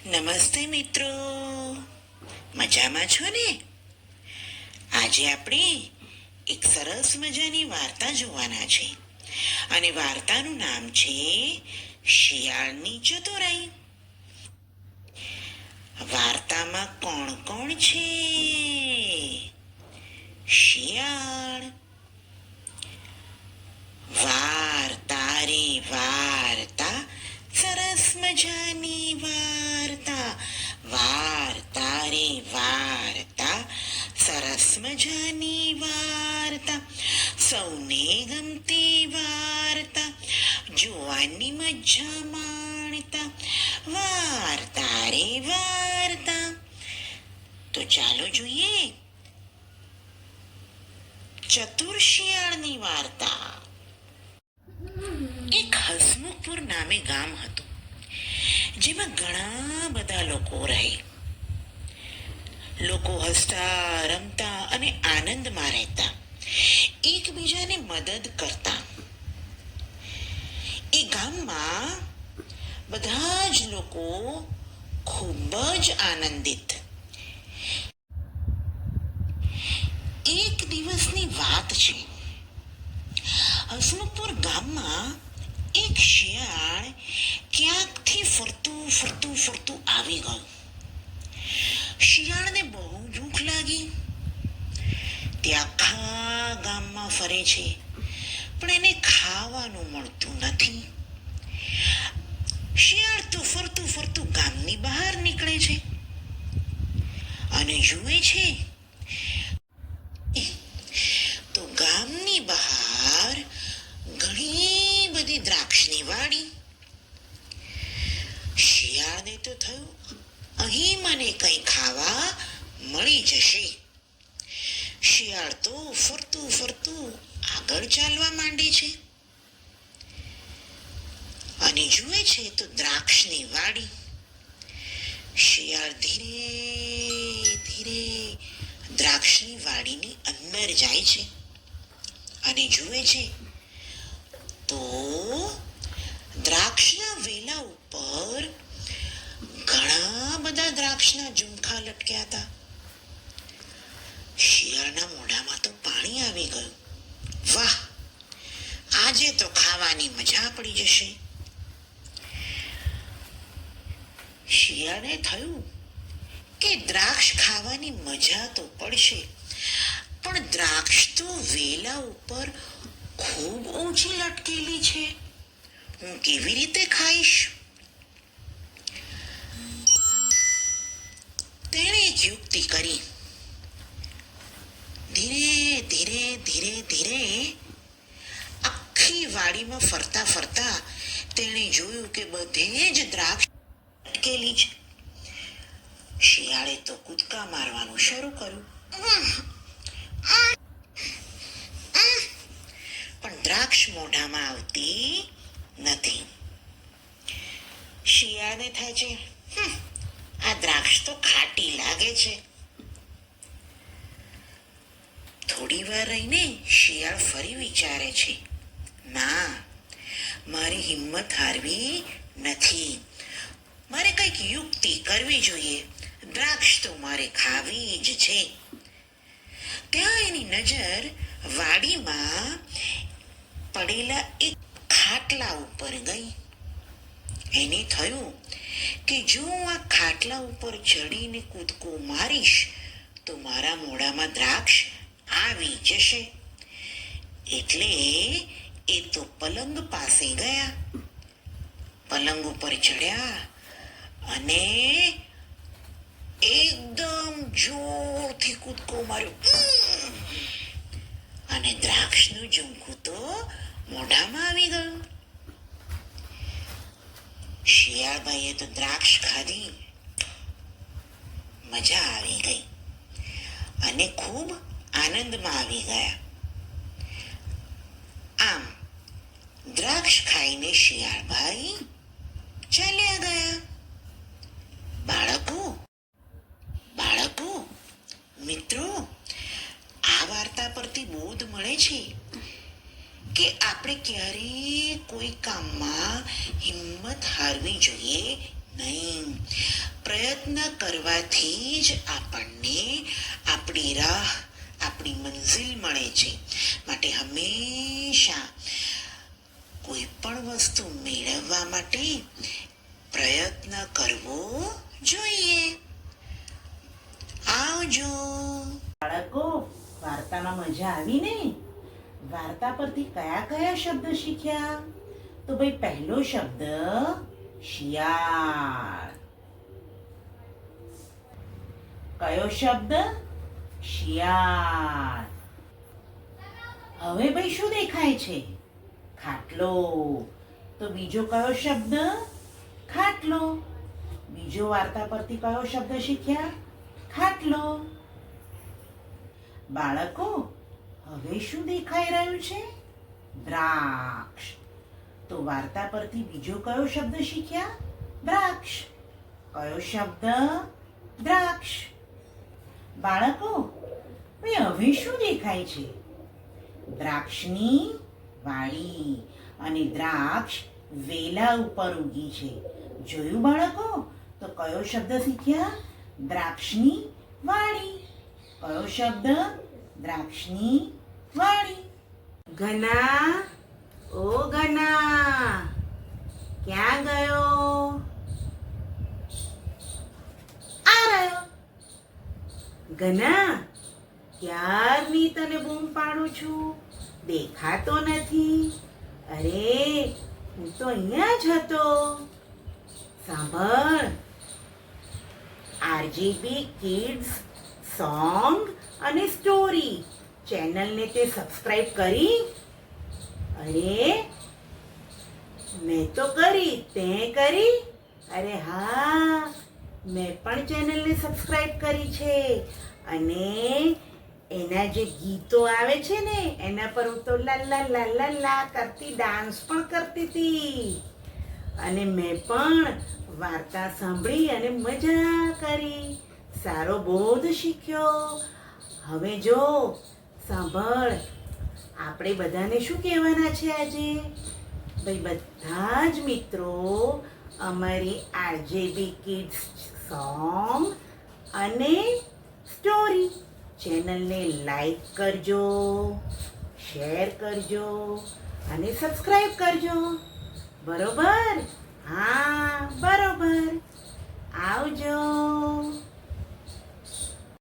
નમસ્તે મિત્રો, મજામાં છો ને? આજે આપણે એક સરસ મજાની વાર્તા જોવાના છે અને વાર્તાનું નામ છે શિયાળની ચતુરાઈ. વાર્તામાં કોણ કોણ છે? શિયાળ. વાર્તા રે વાર્તા, સરસ મજાની વાર્તા. વાર્તા રે વાર્તા, સરસ મજાની વાર્તા. સૌને ગમતી વાર્તા, જોવાની મજા માણતા. વાર્તા રે વાર્તા. તો ચાલો જોઈએ ચતુર શિયાળની વાર્તા. એક હસમુખપુર નામે ગામ હતું, જેમાં ઘણા બધા લોકો રહે. લોકો હસતા, રમતા અને આનંદમાં રહેતા, એકબીજાને મદદ કરતા. એ ગામમાં બધા જ લોકો ખૂબ જ આનંદિત. એક દિવસની વાત છે. હસમુખપુર ગામમાં એક શિયાળ ક્યાંકથી ફરતું આવી ગયું. શિયાળને બહુ ભૂખ લાગી. તે આખા ગામમાં ફરે છે, પણ એને ખાવાનું મળતું નથી. શિયાળ તો ફરતું ગામની બહાર નીકળે છે અને જુએ છે તો ગામની બહાર ઘણી બધી દ્રાક્ષની વાડી. શિયાળને તો થયું, અહીં મને કંઈ ખાવા મળી જશે. શિયાળ તો ફરતું આગળ ચાલવા માંડે છે અને જુએ છે તો દ્રાક્ષની વાડી. શિયાળ ધીરે ધીરે દ્રાક્ષની વાડીની અંદર જાય છે અને જુએ છે તો દ્રાક્ષના વેલા ઉપર ઘણા બધા દ્રાક્ષના ઝુમખા લટક્યા હતા. શિયાળના મોઢામાં તો પાણી આવી ગયું. વાહ, આજે તો ખાવાની મજા પડી જશે. શિયાળને થયું કે દ્રાક્ષ ખાવાની મજા તો પડશે, પણ દ્રાક્ષ તો વેલા ઉપર ખૂબ ઊંચી લટકેલી છે. હું કેવી રીતે ખાઈશ? તેણે એક યુક્તિ કરી. ધીરે આખી વાડીમાં ફરતા તેણે જોયું કે બધે જ દ્રાક્ષ લટકેલી છે. શિયાળે તો કૂદકા મારવાનું શરૂ કર્યું, પણ દ્રાક્ષ મોઢામાં આવતી નથી. શિયાળને થાય છે, આ દ્રાક્ષ તો ખાટી લાગે છે. થોડી વાર રહીને શિયાળ ફરી વિચારે છે, ના, મારી હિંમત હારવી નથી. મારે કંઈક યુક્તિ કરવી જોઈએ. દ્રાક્ષ તો મારે ખાવી જ છે. ત્યાં એની નજર વાડીમાં પડેલા એક ખાટલા ઉપર ગઈ. એને થયું કે જો હું આ ખાટલા ઉપર ચડીને કૂદકો મારીશ તો મારા મોઢામાં દ્રાક્ષ આવી જશે. એટલે એ તો પલંગ પાસે ગયા. પલંગ ઉપર ચડ્યા અને એકદમ જોરથી કૂદકો માર્યો અને દ્રાક્ષનું ઝુમખું તો મોઢામાં આવી ગયું. શિયાળભાઈએ તો દ્રાક્ષ ખાધી, મજા આવી ગઈ અને ખૂબ આનંદમાં આવી ગયા. આમ દ્રાક્ષ ખાઈને શિયાળભાઈ ચાલ્યા ગયા. બાળકો, મિત્રો, આ વાર્તા પરથી બોધ મળે છે કે આપણે ક્યારેય કોઈ કામમાં હિંમત હારવી જોઈએ નહીં. પ્રયત્ન કરવાથી જ આપણને આપણી રાહ, આપણી મંઝિલ મળે છે. માટે હંમેશા કોઈ પણ વસ્તુ મેળવવા માટે પ્રયત્ન કરવો જોઈએ. આવજો. બાળકો, વાર્તામાં મજા આવી ને? વાર્તા પરથી કયા કયા શબ્દ શીખ્યા? તો ભાઈ પહેલો શબ્દ શિયાળ. કયો શબ્દ? શિયાળ. હવે ભાઈ શું દેખાય છે? ખાટલો. તો બીજો કયો શબ્દ? ખાટલો. બીજો વાર્તા પરથી કયો શબ્દ શીખ્યા? ખાટલો. બાળકો, હવે શું દેખાઈ રહ્યું છે? દ્રાક્ષ. તો વાર્તા પરથી બીજો કયો શબ્દ શીખ્યા? દ્રાક્ષ. કયો શબ્દ? દ્રાક્ષ. બાળકો, હવે શું દેખાય છે? દ્રાક્ષની વાડી અને દ્રાક્ષ વેલા ઉપર ઉગી છે. જોયું બાળકો? તો કયો શબ્દ શીખ્યા? દ્રાક્ષની વાડી. કયો શબ્દ? દ્રાક્ષની વાડી. ઘના, ઓ ઘના, ક્યાં ગયો? આ રહ્યો. ઘના, ક્યારની તને બૂમ પાડું છું, દેખાતો નથી. અરે, હું તો અહીંયા જ હતો. સાંભળ, આરજીબી કિડ્સ સોંગ અને સ્ટોરી ચેનલને તે સબસ્ક્રાઇબ કરી? અરે, મેં તો કરી, તે કરી? અરે હા, મેં પણ ચેનલને સબસ્ક્રાઇબ કરી છે અને એના જે ગીતો આવે છે ને એના પર હું તો લા લા લા લા લા કરતી ડાન્સ પણ કરતી હતી અને મેં પણ વાર્તા સાંભળી અને મજા કરી, સારો બોધ શીખ્યો. હવે જો સાંભળ, આપણે બધાને શું કહેવાના છે આજે? ભાઈ બધા જ મિત્રો અમારી આરજેબી કિડ્સ સોંગ અને સ્ટોરી ચેનલને લાઈક કરજો, શેર કરજો અને સબસ્ક્રાઈબ કરજો. બરોબર? હા, બરોબર. આવજો.